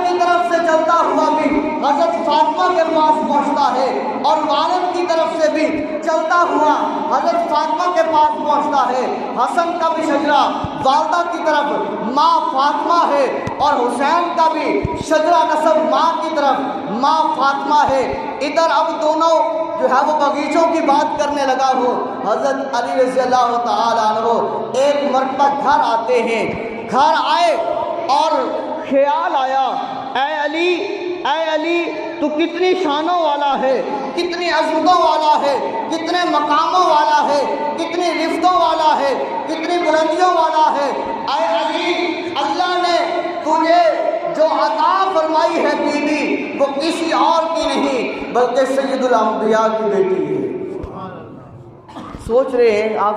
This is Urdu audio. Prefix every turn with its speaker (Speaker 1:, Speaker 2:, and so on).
Speaker 1: کی طرف سے چلتا ہوا بھی حضرت فاطمہ کے پاس پہنچتا ہے، اور والد کی طرف سے بھی چلتا ہوا حضرت فاطمہ کے پاس پہنچتا ہے۔ حسن کا بھی شجرہ والدہ کی طرف ماں فاطمہ ہے، اور حسین کا بھی شجرہ نسب ماں کی طرف ماں فاطمہ ہے۔ ادھر اب دونوں جو ہے وہ باغیچوں کی بات کرنے لگا ہو۔ حضرت علی رضی اللہ تعالیٰ عنہ ایک مرتبہ گھر آتے ہیں، گھر آئے اور خیال آیا، اے علی تو کتنی شانوں والا ہے، کتنی عظمتوں والا ہے، کتنے مقاموں والا ہے، کتنی رفتوں والا ہے، کتنی بلندیوں والا ہے۔ اے علی، اللہ نے تجھے جو عطا فرمائی ہے بیوی، وہ کسی اور کی نہیں بلکہ سید الانبیاء کی بیٹی ہے۔ سوچ رہے ہیں آپ